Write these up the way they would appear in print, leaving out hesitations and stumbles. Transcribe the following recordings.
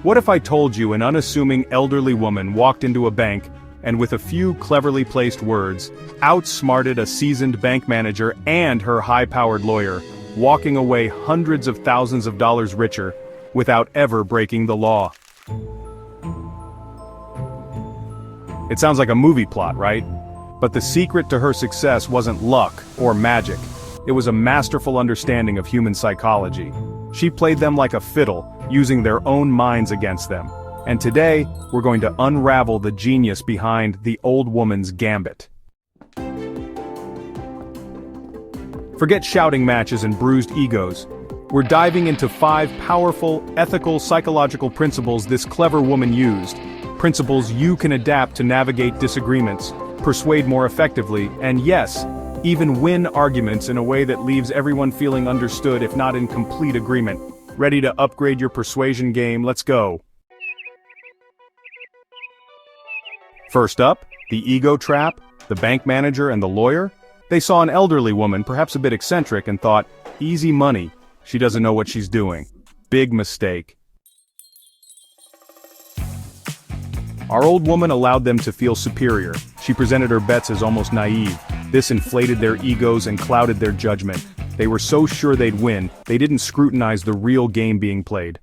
What if I told you an unassuming elderly woman walked into a bank and with a few cleverly placed words, outsmarted a seasoned bank manager and her high-powered lawyer, walking away hundreds of thousands of dollars richer without ever breaking the law? It sounds like a movie plot, right? But the secret to her success wasn't luck or magic. It was a masterful understanding of human psychology. She played them like a fiddle, using their own minds against them. And today, we're going to unravel the genius behind the old woman's gambit. Forget shouting matches and bruised egos. We're diving into 5 powerful, ethical, psychological principles this clever woman used. Principles you can adapt to navigate disagreements, persuade more effectively, and yes, even win arguments in a way that leaves everyone feeling understood if not in complete agreement. Ready to upgrade your persuasion game? Let's go. First up, the ego trap, the bank manager and the lawyer. They saw an elderly woman, perhaps a bit eccentric, and thought, easy money, she doesn't know what she's doing. Big mistake. Our old woman allowed them to feel superior. She presented her bets as almost naive. This inflated their egos and clouded their judgment. They were so sure they'd win, they didn't scrutinize the real game being played.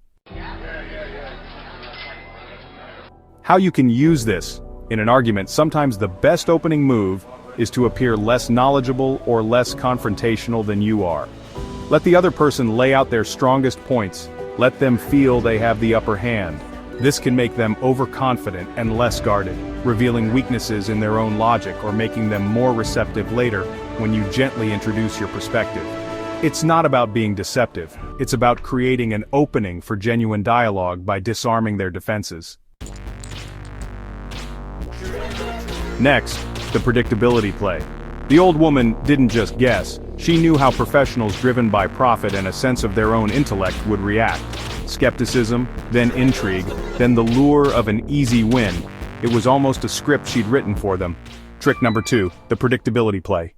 How you can use this? In an argument, sometimes the best opening move is to appear less knowledgeable or less confrontational than you are. Let the other person lay out their strongest points. Let them feel they have the upper hand. This can make them overconfident and less guarded, revealing weaknesses in their own logic or making them more receptive later when you gently introduce your perspective. It's not about being deceptive, it's about creating an opening for genuine dialogue by disarming their defenses. Next, the predictability play. The old woman didn't just guess, she knew how professionals driven by profit and a sense of their own intellect would react. Skepticism, then intrigue, then the lure of an easy win. It was almost a script she'd written for them. Trick number 2, the predictability play.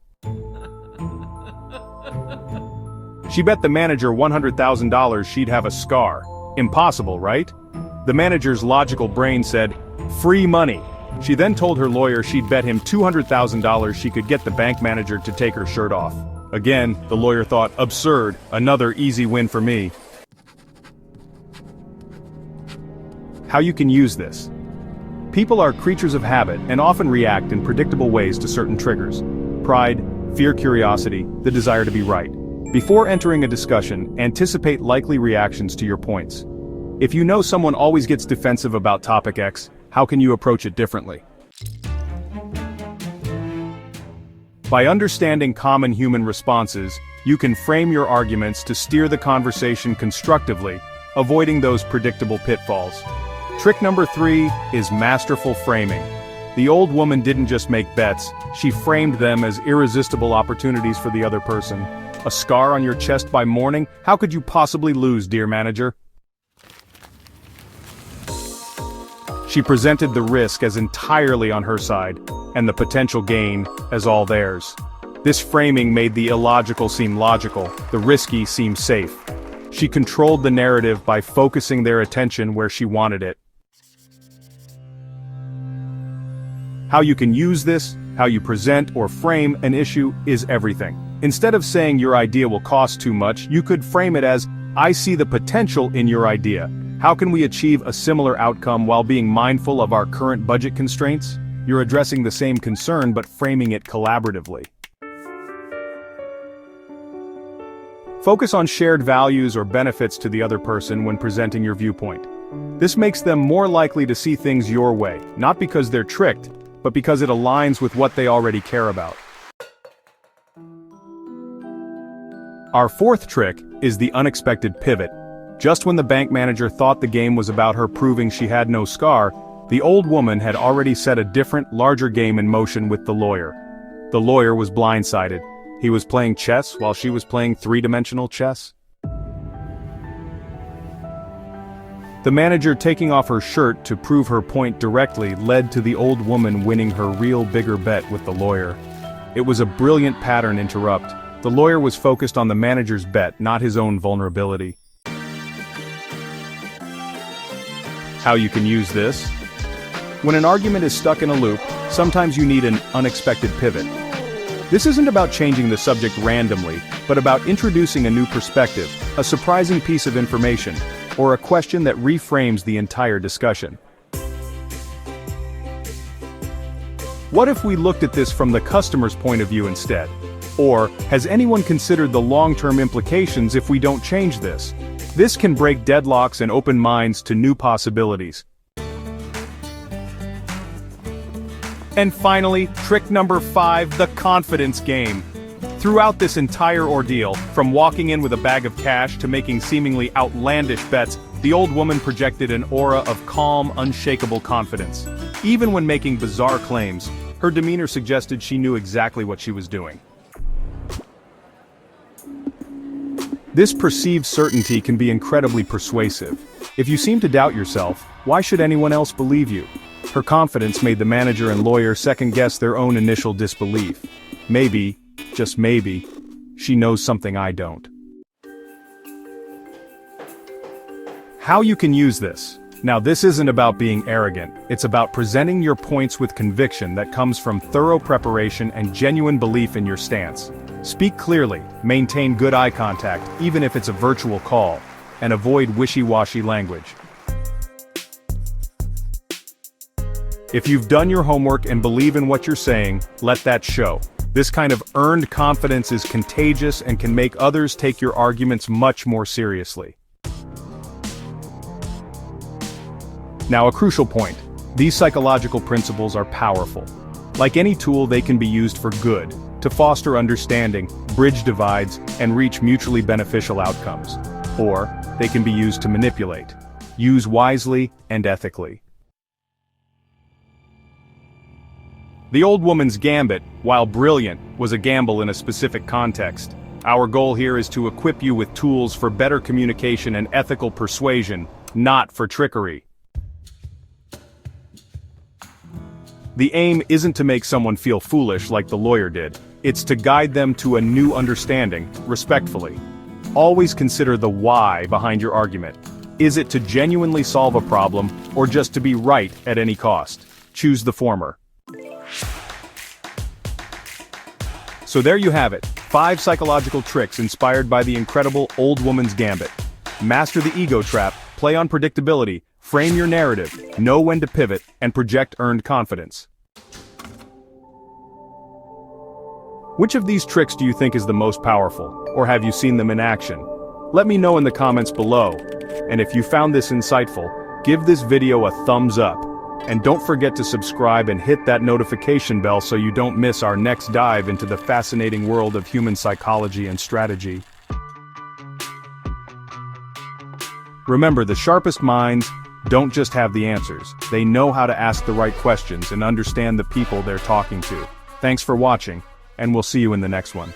She bet the manager $100,000 she'd have a scar. Impossible, right? The manager's logical brain said, free money. She then told her lawyer she'd bet him $200,000 she could get the bank manager to take her shirt off. Again, the lawyer thought, absurd, another easy win for me. How you can use this. People are creatures of habit and often react in predictable ways to certain triggers. Pride, fear, curiosity, the desire to be right. Before entering a discussion, anticipate likely reactions to your points. If you know someone always gets defensive about topic X, how can you approach it differently? By understanding common human responses, you can frame your arguments to steer the conversation constructively, avoiding those predictable pitfalls. Trick number 3 is masterful framing. The old woman didn't just make bets, she framed them as irresistible opportunities for the other person. A scar on your chest by morning? How could you possibly lose, dear manager? She presented the risk as entirely on her side, and the potential gain as all theirs. This framing made the illogical seem logical, the risky seem safe. She controlled the narrative by focusing their attention where she wanted it. How you can use this, how you present or frame an issue, is everything. Instead of saying your idea will cost too much, you could frame it as, I see the potential in your idea. How can we achieve a similar outcome while being mindful of our current budget constraints? You're addressing the same concern but framing it collaboratively. Focus on shared values or benefits to the other person when presenting your viewpoint. This makes them more likely to see things your way, not because they're tricked, but because it aligns with what they already care about. Our 4th trick is the unexpected pivot. Just when the bank manager thought the game was about her proving she had no scar, the old woman had already set a different, larger game in motion with the lawyer. The lawyer was blindsided. He was playing chess while she was playing 3-dimensional chess. The manager taking off her shirt to prove her point directly led to the old woman winning her real bigger bet with the lawyer. It was a brilliant pattern interrupt. The lawyer was focused on the manager's bet, not his own vulnerability. How you can use this? When an argument is stuck in a loop, sometimes you need an unexpected pivot. This isn't about changing the subject randomly, but about introducing a new perspective, a surprising piece of information, or a question that reframes the entire discussion. What if we looked at this from the customer's point of view instead? Or, has anyone considered the long-term implications if we don't change this? This can break deadlocks and open minds to new possibilities. And finally, trick number 5, the confidence game. Throughout this entire ordeal, from walking in with a bag of cash to making seemingly outlandish bets, the old woman projected an aura of calm, unshakable confidence. Even when making bizarre claims, her demeanor suggested she knew exactly what she was doing. This perceived certainty can be incredibly persuasive. If you seem to doubt yourself, why should anyone else believe you? Her confidence made the manager and lawyer second-guess their own initial disbelief. Maybe, just maybe, she knows something I don't. How you can use this. Now, this isn't about being arrogant, it's about presenting your points with conviction that comes from thorough preparation and genuine belief in your stance. Speak clearly, maintain good eye contact, even if it's a virtual call, and avoid wishy-washy language. If you've done your homework and believe in what you're saying, let that show. This kind of earned confidence is contagious and can make others take your arguments much more seriously. Now, a crucial point. These psychological principles are powerful. Like any tool, they can be used for good, to foster understanding, bridge divides, and reach mutually beneficial outcomes. Or, they can be used to manipulate. Use wisely and ethically. The old woman's gambit, while brilliant, was a gamble in a specific context. Our goal here is to equip you with tools for better communication and ethical persuasion, not for trickery. The aim isn't to make someone feel foolish like the lawyer did. It's to guide them to a new understanding, respectfully. Always consider the why behind your argument. Is it to genuinely solve a problem, or just to be right at any cost? Choose the former. So there you have it, 5 psychological tricks inspired by the incredible old woman's gambit. Master the ego trap, play on predictability, frame your narrative, know when to pivot, and project earned confidence. Which of these tricks do you think is the most powerful, or have you seen them in action? Let me know in the comments below. And if you found this insightful, give this video a thumbs up. And don't forget to subscribe and hit that notification bell so you don't miss our next dive into the fascinating world of human psychology and strategy. Remember, the sharpest minds don't just have the answers, they know how to ask the right questions and understand the people they're talking to. Thanks for watching, and we'll see you in the next one.